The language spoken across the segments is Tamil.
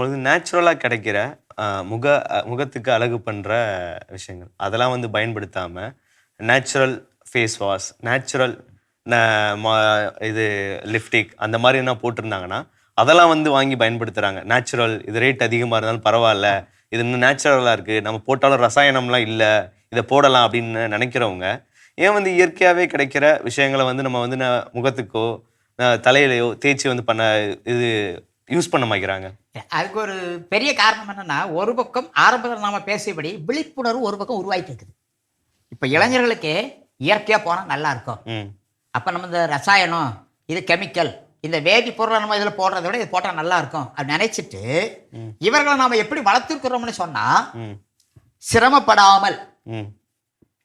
நம்மளுக்கு நேச்சுரலா கிடைக்கிற முகத்துக்கு அழகு பண்ற விஷயங்கள். அதெல்லாம் வந்து பயன்படுத்தாம, நேச்சுரல் ஃபேஸ் வாஷ், நேச்சுரல் ந ம இது லிப்டிக் அந்த மாரி என்ன போட்டிருந்தாங்கன்னா, அதெல்லாம் வந்து வாங்கி பயன்படுத்துறாங்க. நேச்சுரல் இது ரேட் அதிகமா இருந்தாலும் பரவால்ல. இது இன்னும் நேச்சுரலா இருக்கு. நம்ம போட்டாலும் ரசாயனம்லாம் இல்ல. இத போடலாம் அப்படின்னு நெனைக்கிறவங்க, ஏன் வந்து இயற்கையாவே கிடைக்கிற விஷயங்கள வந்து நம்ம வந்து முகத்துக்கோ, தலையிலயோ தேய்ச்சு வந்து இது யூஸ் பண்ண மாய்க்கிறாங்க? அதுக்கு ஒரு பெரிய காரணம் என்னன்னா, ஒரு பக்கம் ஆரம்பத்துல நாம பேசியபடி விழிப்புணர்வு ஒரு பக்கம் உருவாயிட்டு இருக்குது. இப்ப இளைஞர்களுக்கு இயற்கையா போனா நல்லா இருக்கும். ம். அப்ப நம்ம இந்த ரசாயனம், இது கெமிக்கல், இந்த வேதிப்பொருளை நம்ம இதுல போடுறத விட இது போட்டா நல்லா இருக்கும் அப்படின்னு நினைச்சிட்டு, ம். இவர்களை நாம எப்படி வளர்த்துருக்கிறோம்னு சொன்னா, ம். சிரமப்படாமல், ம்.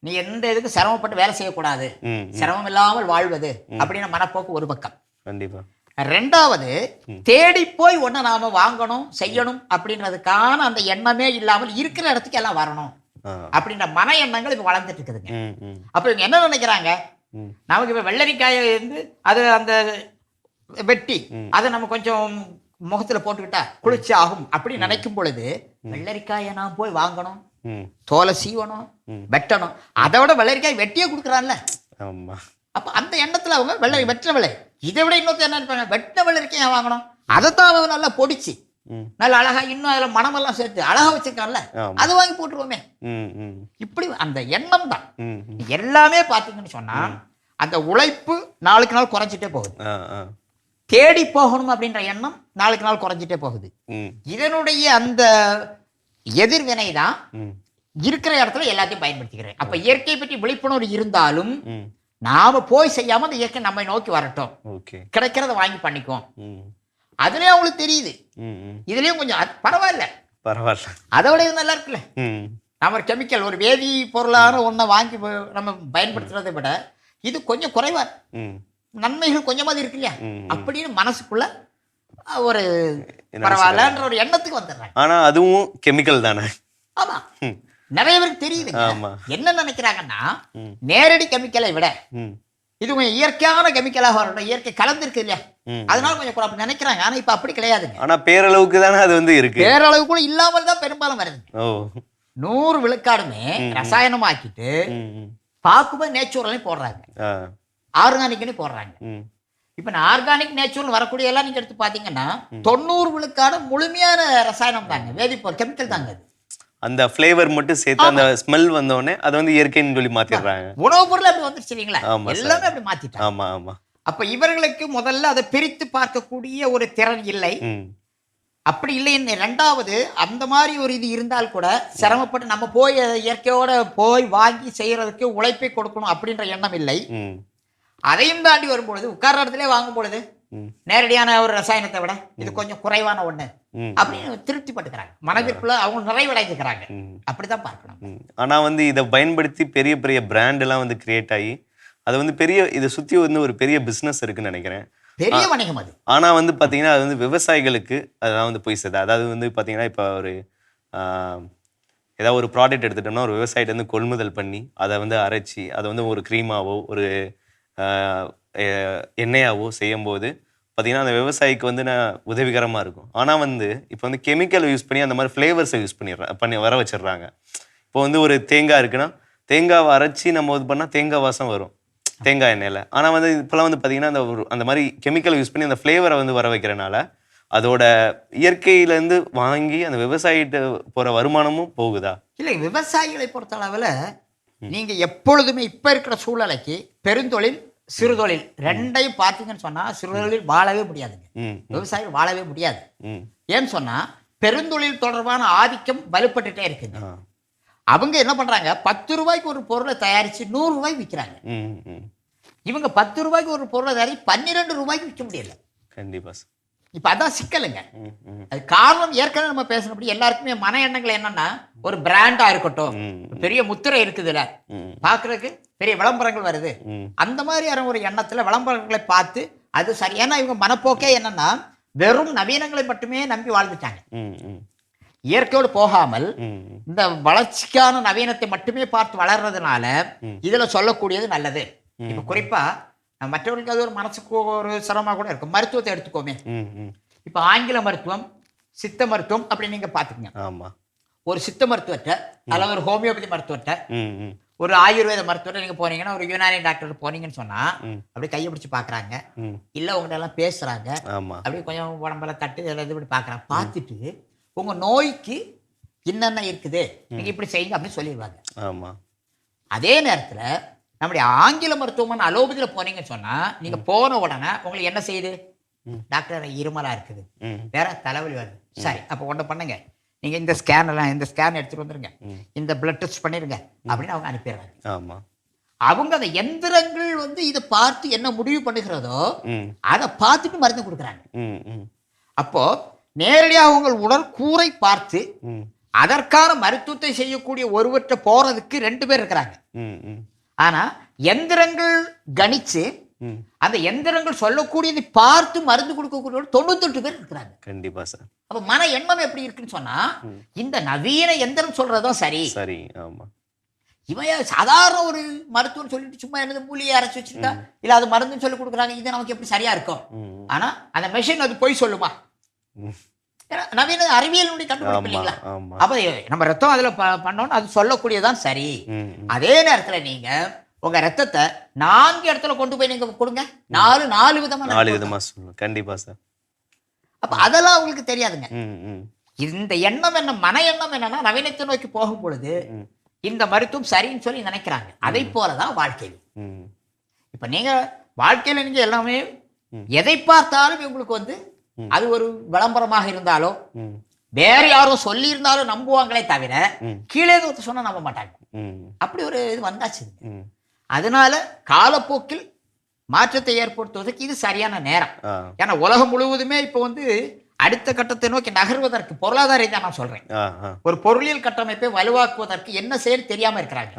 நீ எந்த இதுக்கு சிரமப்பட்டு வேலை செய்யக்கூடாது, ம். சிரமம் இல்லாமல் வாழ்வது அப்படின்னு மனப்போக்கு ஒரு பக்கம். கண்டிப்பா. ரெண்டாவது, தேடி போய் ஒன்ன நாம வாங்கணும் செய்யணும் அப்படின்றதுக்கான அந்த எண்ணமே இல்லாமல் இருக்கிற இடத்துக்கு எல்லாம் வரணும் அப்படின்ற மன எண்ணங்கள் இப்ப வளர்ந்துட்டு இருக்குதுங்க. அப்ப இவங்க என்ன நினைக்கிறாங்க, நமக்கு இப்ப வெள்ளரிக்காயை இருந்து அது அந்த வெட்டி அதை நம்ம கொஞ்சம் முகத்துல போட்டுக்கிட்டா குளிர்ச்சி ஆகும் அப்படின்னு நினைக்கும் பொழுது, வெள்ளரிக்காயை நான் போய் வாங்கணும், தோலை சீவணும், வெட்டணும், அதை விட வெள்ளரிக்காய் வெட்டியே கொடுக்குறான்ல. அப்ப அந்த எண்ணத்துல அவங்க வெள்ளரி வெற்ற விலை, இதை விட இன்னொருத்தர் என்ன இருப்பாங்க, வெட்ட வெள்ளரிக்காய் ஏன் வாங்கணும், அதைத்தான் அவங்க நல்லா பொடிச்சு நல்ல அழகா இன்னும் அதுல மனமெல்லாம் சேர்த்து அழகா வச்சிருக்கான்ல, அது வாங்கி போட்டுருவோமே. இப்படி அந்த எண்ணம் தான் எல்லாமே பாத்தீங்கன்னு சொன்னா, அந்த உழைப்பு நாளுக்கு நாள் குறைஞ்சிட்டே போகுது. தேடி போகணும் அப்படின்ற எண்ணம் நாளுக்கு நாள் குறைஞ்சிட்டே போகுது. இதனுடைய அந்த எதிர்வினை தான் இருக்கிற இடத்துல எல்லாத்தையும் பயன்படுத்திக்கிறேன். அப்ப இயற்கை பற்றி விழிப்புணர்வு இருந்தாலும் நாம போய் செய்யாம அந்த இயற்கை நம்மை நோக்கி வரட்டும், கிடைக்கிறத வாங்கி பண்ணிக்குவோம். அதுலயே அவங்களுக்கு தெரியுது, இதுலயும் கொஞ்சம் பரவாயில்ல, அதை விட இது நல்லா இருக்குல்ல. நம்ம ஒரு கெமிக்கல், ஒரு வேதி பொருளான ஒன்றை வாங்கி நம்ம பயன்படுத்துறதை விட இது கொஞ்சம் குறைவா, நன்மைகள் கொஞ்சமாவது இருக்கு இல்லையா அப்படின்னு மனசுக்குள்ள ஒரு பரவாயில்லன்ற ஒரு எண்ணத்துக்கு வந்துடுறாங்க. ஆனா அதுவும் கெமிக்கல் தானே. ஆமா, நிறைய பேருக்கு தெரியுது. என்ன நினைக்கிறாங்கன்னா, நேரடி கெமிக்கலை விட இது கொஞ்சம் இயற்கையான கெமிக்கலாக வரணும், இயற்கை கலந்துருக்கு இல்லையா, அதனால கொஞ்சம் அப்படி நினைக்கிறாங்க. ஆனா இப்ப அப்படி கிடையாதுங்க. ஆனா பேரளவுக்கு தானே அது வந்து இருக்கு, பேரளவு கூட இல்லாமல் தான் பெரும்பாலும் வருது. 100 விழுக்காடுமே ரசாயனமாக்கிட்டு பாக்கும்போது நேச்சுரலையும் போடுறாங்க, ஆர்கானிக்னு போடுறாங்க. இப்ப நான் ஆர்கானிக் நேச்சுரல் வரக்கூடிய எல்லாம் நீங்க எடுத்து பாத்தீங்கன்னா 90 விழுக்காடு முழுமையான ரசாயனம் தாங்க, வேதிப்பொருள் கெமிக்கல் தாங்க. அது அந்த ஃப்ளேவர் மட்டும் சேர்த்து அந்த ஸ்மெல் வந்தோடனே அதை வந்து இயற்கைன்னு சொல்லி மாத்திடுறாங்க. உணவுப் பொருள் அப்படி வந்துருச்சு இல்லைங்களா, எல்லாமே அப்படி மாத்திட்டாங்க. ஆமா ஆமா. அப்ப இவர்களுக்கு முதல்ல அதை பிரித்து பார்க்கக்கூடிய ஒரு திறன் இல்லை. அப்படி இல்லை. ரெண்டாவது, அந்த மாதிரி ஒரு இது இருந்தால் கூட சிரமப்பட்டு நம்ம போய் இயற்கையோட போய் வாங்கி செய்யறதுக்கு உழைப்பை கொடுக்கணும் அப்படின்ற எண்ணம் இல்லை. அதையும் தாண்டி வரும்பொழுது உட்கார்ற இடத்துல வாங்கும் பொழுது நேரடியான ஒரு ரசாயனத்தை விட இது கொஞ்சம் குறைவான ஒண்ணு அப்படின்னு திருப்தி பட்டுக்கிறாங்க, மனதிற்குள்ள அவங்க நிறைவடைஞ்சுக்கிறாங்க. அப்படிதான் பார்க்கணும். ஆனா வந்து இதை பயன்படுத்தி பெரிய பெரிய பிராண்ட் எல்லாம் வந்து கிரியேட் ஆகி அது வந்து பெரிய இதை சுத்தி வந்து ஒரு பெரிய பிசினஸ் இருக்குன்னு நினைக்கிறேன், பெரிய வணிகம் அது. ஆனா வந்து பாத்தீங்கன்னா அது வந்து விவசாயிகளுக்கு அதெல்லாம் வந்து போய் சேருது. அதாவது வந்து பாத்தீங்கன்னா இப்ப ஒரு ஏதாவது ஒரு ப்ராடக்ட் எடுத்துட்டோம்னா ஒரு விவசாயிட்ட வந்து கொள்முதல் பண்ணி அதை வந்து அரைச்சி அதை வந்து ஒரு க்ரீமாவோ ஒரு எண்ணெயாவோ செய்யும்போது பார்த்தீங்கன்னா அந்த விவசாயிக்கு வந்து உதவிகரமாக இருக்கும். ஆனால் வந்து இப்போ வந்து கெமிக்கல் யூஸ் பண்ணி அந்த மாதிரி ஃப்ளேவர்ஸை யூஸ் பண்ணி வர வச்சிடுறாங்க. இப்போ வந்து ஒரு தேங்காய் இருக்குன்னா தேங்காவை அரைச்சி நம்ம இது பண்ணால் தேங்காய் வாசம் வரும் தேங்காய் எண்ணெயில். ஆனால் வந்து இப்போலாம் வந்து பார்த்தீங்கன்னா அந்த மாதிரி கெமிக்கல் யூஸ் பண்ணி அந்த ஃப்ளேவரை வந்து வர வைக்கிறனால அதோட இயற்கையிலேருந்து வாங்கி அந்த விவசாயிகிட்ட போகிற வருமானமும் போகுதா? இல்லை, விவசாயிகளை பொறுத்த அளவில் நீங்கள் எப்பொழுதுமே இப்போ இருக்கிற சூழ்நிலைக்கு பெருந்தொழில் சிறுதொழில் ரெண்டையும் பார்த்தீங்கன்னு சொன்னா சிறுதொழில் வாழவே முடியாதுங்க, விவசாயிகள் வாழவே முடியாது. ஏன்னு சொன்னா பெருந்தொழில் தொடர்பான ஆதிக்கம் வலுப்பட்டுட்டே இருக்குங்க. அவங்க என்ன பண்றாங்க, 10 ரூபாய்க்கு ஒரு பொருளை தயாரிச்சு 100 ரூபாய்க்கு விற்கிறாங்க. இவங்க 10 ரூபாய்க்கு ஒரு பொருளை தயாரிச்சு 12 ரூபாய்க்கு விற்க முடியல. கண்டிப்பா. இப்ப அதான் சிக்கலுங்க. அது காரணம் ஏற்கனவே நம்ம பேசினபடி எல்லாருக்குமே மன எண்ணங்கள் என்னன்னா, ஒரு பிராண்டா இருக்கட்டும், பெரிய முத்திரை இருக்குதுல, பாக்குறதுக்கு பெரிய விளம்பரங்கள் வருது, அந்த மாதிரியான ஒரு எண்ணத்துல விளம்பரங்களை பார்த்து அது சரி. ஏன்னா இவங்க மனப்போக்கே என்னன்னா வெறும் நவீனங்களை மட்டுமே நம்பி வாழ்ந்துட்டாங்க. இயற்கையோடு போகாமல் இந்த வளர்ச்சிக்கான நவீனத்தை மட்டுமே பார்த்து வளர்றதுனால இதுல சொல்லக்கூடியது நல்லது. இப்ப குறிப்பா மற்றவர்களுக்கு அது ஒரு மனசுக்கு ஒரு சிரமமா கூட இருக்கும். மருத்துவத்தை எடுத்துக்கோமே, இப்ப ஆங்கில மருத்துவம் சித்த மருத்துவம் அப்படி நீங்க பாத்துக்கங்க. ஆமா. ஒரு சித்த மருத்துவத்தை அல்லது ஒரு ஹோமியோபதி மருத்துவத்தை ஒரு ஆயுர்வேத மருத்துவத்தை நீங்க போனீங்கன்னா ஒரு யுனானி டாக்டர் போனீங்கன்னு சொன்னா அப்படி கையை பிடிச்சு பாக்குறாங்க, இல்ல உங்கள்ட்ட எல்லாம் பேசுறாங்க, அப்படி கொஞ்சம் உடம்பெல்லாம் தட்டு இது இப்படி பாக்குறாங்க. பார்த்துட்டு உங்க நோய்க்கு என்னென்ன இருக்குது நீங்க இப்படி செய்யுங்க அப்படின்னு சொல்லிடுவாங்க. ஆமா. அதே நேரத்துல நம்முடைய ஆங்கில மருத்துவமனை அலோபதியில போனீங்கன்னு சொன்னா நீங்க போன உடனே உங்களுக்கு என்ன செய்யுது? டாக்டர் இருமலா இருக்குது, வேற தலைவலி வருது. சரி, அப்ப ஒண்ணு பண்ணுங்க, நீங்க இந்த ஸ்கேன் எடுத்துட்டு வந்துருங்க, இந்த பிளட் டெஸ்ட் பண்ணிருங்க அப்படின்னு அவங்க அனுப்பிடுறாங்க. ஆமா. அவங்க அந்த எந்திரங்கள் வந்து இதை பார்த்து என்ன முடிவு பண்ணுகிறதோ அதை பார்த்துட்டு மருந்து கொடுக்குறாங்க. அப்போ நேரடியாக உங்கள் உடல் கூரை பார்த்து அதற்கான மருத்துவத்தை செய்யக்கூடிய ஒருவற்றை போறதுக்கு 2 பேர் இருக்கிறாங்க. ஆனா எந்திரங்கள் கணிச்சு அந்த எந்திரங்கள் சொல்லக்கூடியதை பார்த்து மருந்து கொடுக்கக்கூடிய 98 பேர் இருக்கிறாங்க. கண்டிப்பா சார். அப்ப மன எண்ணம் எப்படி இருக்குன்னு சொன்னா இந்த நவீன எந்திரம் சொல்றதும் சரி சரி. ஆமா. இவன் சாதாரண ஒரு மருத்துவம் சொல்லிட்டு சும்மா என்னது மூலிகை அரைச்சி வச்சுட்டா இல்ல அது மருந்துன்னு சொல்லி கொடுக்குறாங்க, இது நமக்கு எப்படி சரியா இருக்கும்? ஆனா அந்த மெஷின் அது போய் சொல்லுமா? நவீன அறிவியல் கண்டுபிடிப்பு இல்லைங்களா? அப்ப நம்ம ரத்தம் அதுல பண்ணோம்னு அது சொல்லக்கூடியதான் சரி. அதே நேரத்துல நீங்க உங்க ரத்தத்தை 4 இடத்துல கொண்டு போய் நீங்க கொடுங்க, 4 விதமா சொல்லணும். கண்டிப்பா சார். அப்ப அதெல்லாம் உங்களுக்கு தெரியாதுங்க. இந்த எண்ணம் என்ன, மன எண்ணம் என்னன்னா நவீனத்தை நோக்கி போகும் பொழுது இந்த மருத்துவம் சரின்னு சொல்லி நினைக்கிறாங்க. அதை போலதான் வாழ்க்கையில். இப்ப நீங்க வாழ்க்கையில நீங்க எல்லாமே எதை பார்த்தாலும் உங்களுக்கு வந்து அது ஒரு விளம்பரமாக இருந்தாலோ வேற யாரோ சொல்லி இருந்தாலும் நம்புவாங்களே தவிர கீழே சொன்னா நம்ப மாட்டாங்க. அப்படி ஒரு இது வந்தாச்சு. அதனால காலப்போக்கில் மாற்றத்தை ஏற்படுத்துவதற்கு இது சரியான நேரம். ஏன்னா உலகம் முழுவதுமே இப்ப வந்து அடுத்த கட்டத்தை நோக்கி நகர்வதற்கு பொருளாதார ரீதியா நான் சொல்றேன், ஒரு பொருளியல் கட்டமைப்பை வலுவாக்குவதற்கு என்ன செய்ய தெரியாம இருக்கிறாங்க.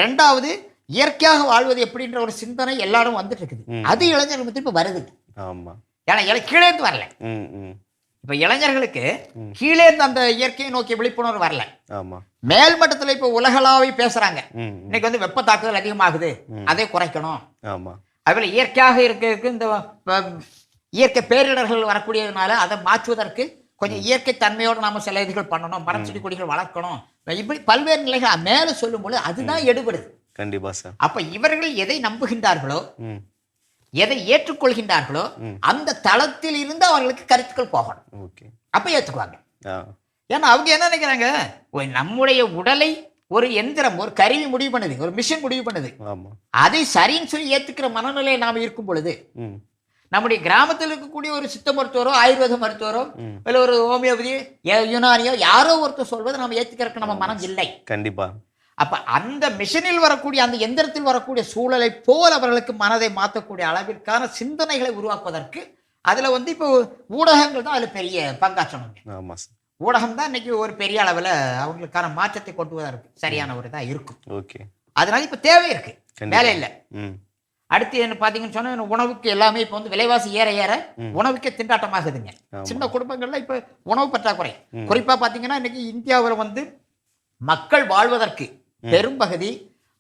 2வது இயற்கையாக வாழ்வது எப்படின்ற ஒரு சிந்தனை எல்லாரும் வந்துட்டு இருக்குது. அது இளைஞர்கள் இப்ப வருது. ஏன்னா கீழே இருந்து வரல. இப்ப இளைஞர்களுக்கு கீழே இருந்து அந்த இயற்கையை நோக்கி விழிப்புணர்வு வரல. மேல் மட்டத்துல இப்ப உலகளாவை பேசுறாங்க. இன்னைக்கு வந்து வெப்ப தாக்குதல் அதிகமாகுது, அதை குறைக்கணும். அதுல இயற்கையாக இருக்க இந்த இயற்கை பேரிடர்கள் வரக்கூடியதுனால அதை மாற்றுவதற்கு கொஞ்சம் இயற்கை தன்மையோடு நாம சில இதுகள் பண்ணணும், மரம் செடி கொடிகள் வளர்க்கணும், இப்படி பல்வேறு நிலைகள் மேல சொல்லும் பொழுது அதுதான் எடுபடுது. கண்டிப்பா சார். அப்ப இவர்கள் எதை நம்புகின்றார்களோ எதை ஏற்றுக்கொள்கின்றார்களோ அந்த தளத்தில் இருந்து அவர்களுக்கு கருத்துக்கள் போகணும். அப்ப ஏற்றுக்குவாங்க. ஏன்னா அவங்க என்ன நினைக்கிறாங்க, நம்முடைய உடலை ஒரு எந்திரம் ஒரு கருவி முடிவு பண்ணுது, ஒரு மிஷின் முடிவு பண்ணுது, அதை சரின்னு சொல்லி ஏத்துக்கிற மனநிலையை நாம இருக்கும் பொழுது நம்முடைய கிராமத்தில் இருக்கக்கூடிய ஒரு சித்த மருத்துவரோ ஆயுர்வேத மருத்துவரோ இல்ல ஒரு ஹோமியோபதி யுனானியோ யாரோ ஒருத்தர் சொல்வது நம்ம ஏத்துக்கிறதுக்கு நம்ம மனம் இல்லை. கண்டிப்பா. அப்ப அந்த மிஷினில் வரக்கூடிய அந்த எந்திரத்தில் வரக்கூடிய சூழலை போல் அவர்களுக்கு மனதை மாற்றக்கூடிய அளவிற்கான சிந்தனைகளை உருவாக்குவதற்கு அதுல வந்து இப்போ ஊடகங்கள் தான் அதுல பெரிய பங்காற்றணும். ஊடகம் தான் இன்னைக்கு ஒரு பெரிய அளவுல அவங்களுக்கான மாற்றத்தை கொண்டு வருவதற்கு சரியான ஒரு இதா இருக்கும். அதனால இப்ப தேவை இருக்கு, வேலை இல்லை. அடுத்து என்ன பாத்தீங்கன்னு சொன்னா உணவுக்கு எல்லாமே இப்ப வந்து விலைவாசி ஏற ஏற உணவுக்கே திண்டாட்டமாகுதுங்க. சின்ன குடும்பங்கள்ல இப்ப உணவு பற்றாக்குறை. குறிப்பா பாத்தீங்கன்னா இன்னைக்கு இந்தியாவில் வந்து மக்கள் வாழ்வதற்கு பெரும்பகுதி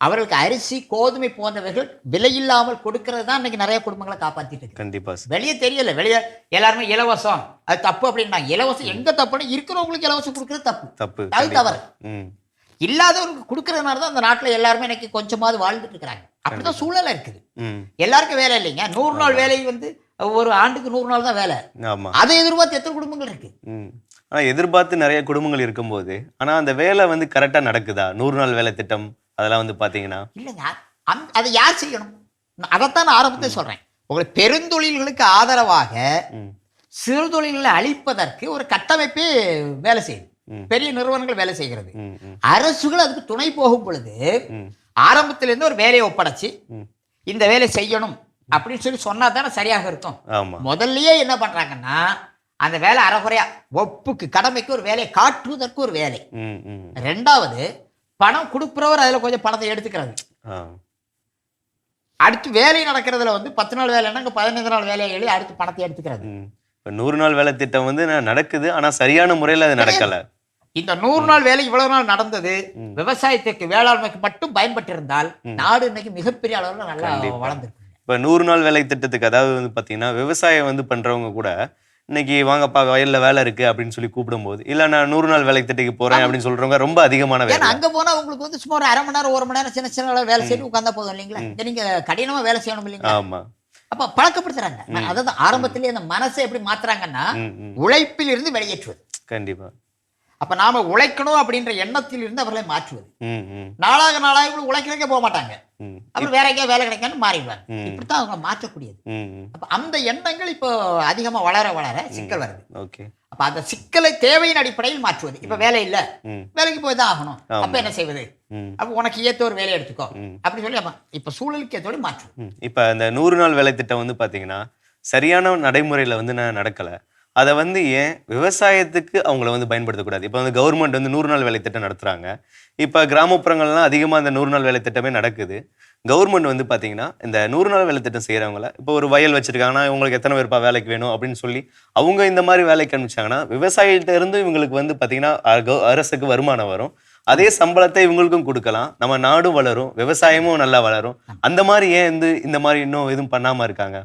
அவர்களுக்கு அரிசி கோதுமை போன்றவர்கள் விலையில்லாமல் கொடுக்கிறது தான் இன்னைக்கு நிறைய குடும்பங்களை காப்பாத்திட்டு இருக்கு. கண்டிப்பா. வெளியே தெரியல, வெளியே எல்லாருமே இலவசம் அது தப்பு அப்படின்னா, இலவசம் எங்க தப்புன்னு இருக்கிறவங்களுக்கு இலவசம் கொடுக்கறது தப்பு, அது தவறு. இல்லாதவங்களுக்கு கொடுக்கறதுனால தான் அந்த நாட்டுல எல்லாருமே இன்னைக்கு கொஞ்சமாவது வாழ்ந்துட்டு இருக்கிறாங்க. அப்படிதான் சூழல இருக்குது. எல்லாருக்கும் வேலை இல்லைங்க. 100 நாள் வேலை வந்து ஒரு ஆண்டுக்கு 100 நாள் தான் வேலை. அதை எதிர்பார்த்து எத்தனை குடும்பங்கள் இருக்கு? ஆனா எதிர்பார்த்து நிறைய குடும்பங்கள் இருக்கும்போது ஆனா அந்த வேலை வந்து கரெக்டா நடக்குதா? 100 நாள் வேலை திட்டம் அதெல்லாம் வந்து பாத்தீங்கன்னா இல்லைங்க. அதை யார் செய்யணும்? அதைத்தான் நான் ஆரம்பத்தை சொல்றேன். உங்களுக்கு பெருந்தொழில்களுக்கு ஆதரவாக சிறு தொழில்களை அழிப்பதற்கு ஒரு கட்டமைப்பே வேலை செய்யுது, பெரிய நிறுவனங்கள் வேலை செய்கிறது. அரசுகள் அதுக்கு துணை போகும் பொழுது ஆரம்பத்திலிருந்து ஒரு வேலையை ஒப்படைச்சு இந்த வேலை செய்யணும் அப்படின்னு சொல்லி சொன்னா தானே சரியாக இருக்கும். முதல்லயே என்ன பண்றாங்கன்னா அந்த வேலை அறகுறையா ஒப்புக்கு கடமைக்கு ஒரு வேலையை காட்டுவதற்கு ஒரு வேலை. 2வது பணம் கொடுக்கிறவர் அதுல கொஞ்சம் பணத்தை எடுத்துக்கிறது. அடுத்து வேலை நடக்கிறதுல வந்து 10 நாள் வேலைன்னா 15 நாள் வேலையை எழுதி அடுத்து பணத்தை எடுத்துக்கிறது. 100 நாள் வேலை திட்டம் வந்து நடக்குது, ஆனா சரியான முறையில் அது நடக்கல. இந்த 100 நாள் வேலை இவ்வளவு நாள் நடந்தது விவசாயத்துக்கு வேளாண்மைக்கு மட்டும் பயன்பட்டு இருந்தால் நாடு இன்னைக்கு மிகப்பெரிய அளவுல நல்லா வளர்ந்துருக்கு. இப்ப 100 நாள் வேலை திட்டத்துக்கு அதாவது வந்து பாத்தீங்கன்னா விவசாயம் வந்து பண்றவங்க கூட இன்னைக்கு வாங்கப்பா வயல்ல வேலை இருக்கு அப்படின்னு சொல்லி கூப்பிடும்போது, இல்ல நான் 100 நாள் வேலை திட்டத்துக்கு போறேன் அப்படின்னு சொல்றவங்க ரொம்ப அதிகமான வேலை. ஏன்னா அங்க போனா உங்களுக்கு வந்து சும்மா ஒரு 1/2 மணி நேரம் 1 மணி நேரம் சின்ன சின்ன வேலை செய்து உட்கார்ந்தா போதும் இல்லைங்களா? இங்க நீங்க கடினமா வேலை செய்யணும் இல்லைங்களா? ஆமா. அப்ப பழக்கப்படுத்துறாங்க. அதாவது ஆரம்பத்திலேயே அந்த மனசை எப்படி மாத்துறாங்கன்னா, உழைப்பில் இருந்து வெளியேற்றுவது. கண்டிப்பா. அப்ப நாம உழைக்கணும் அப்படின்ற எண்ணத்தில் இருந்து அவர்களை மாற்றுவது. ம், ம், நாளாக நாளாக இவங்க உழைக்கிறதுக்கே போக மாட்டாங்க. ம், அப்புறம் வேற எங்கேயா வேலை கிடைக்கான்னு மாறிடுவாங்க. இப்படித்தான் அவங்களை மாற்றக்கூடியது. ம், ம். அப்ப அந்த எண்ணங்கள் இப்போ அதிகமா வளர வளர சிக்கல் வருது. ஓகே. அப்ப அந்த சிக்கலை தேவையின் அடிப்படையில் மாற்றுவது. இப்ப வேலை இல்ல, ம். வேலைக்கு போய் தான் ஆகணும். ஆமா. அப்ப என்ன செய்வது? ம், அப்ப உனக்கு ஏத்த ஒரு வேலையை எடுத்துக்கோ அப்படி சொல்லி ஆமா இப்ப சூழலுக்கு ஏத்தோடி மாற்றுவது. ம். இப்ப இந்த 100 நாள் வேலை திட்டம் வந்து பாத்தீங்கன்னா, சரியான நடைமுறையில வந்து நடக்கல. அதை வந்து ஏன் விவசாயத்துக்கு அவங்கள வந்து பயன்படுத்தக்கூடாது? இப்போ வந்து கவர்மெண்ட் வந்து 100 நாள் வேலை திட்டம் நடத்துறாங்க. இப்போ கிராமப்புறங்கள்லாம் அதிகமாக இந்த 100 நாள் வேலை திட்டமே நடக்குது. கவர்மெண்ட் வந்து பார்த்தீங்கன்னா, இந்த 100 நாள் வேலை திட்டம் செய்கிறவங்கள இப்போ ஒரு வயல் வச்சிருக்காங்கன்னா, இவங்களுக்கு எத்தனை பேர்ப்பா வேலைக்கு வேணும் அப்படின்னு சொல்லி அவங்க இந்த மாதிரி வேலைக்கு அனுப்பிச்சாங்கன்னா, விவசாயிகிட்ட இருந்து இவங்களுக்கு வந்து பார்த்தீங்கன்னா, அரசுக்கு வருமானம் வரும். அதே சம்பளத்தை இவங்களுக்கும் கொடுக்கலாம். நம்ம நாடும் வளரும், விவசாயமும் நல்லா வளரும். அந்த மாதிரி ஏன் வந்து இந்த மாதிரி இன்னும் எதுவும் பண்ணாம இருக்காங்க?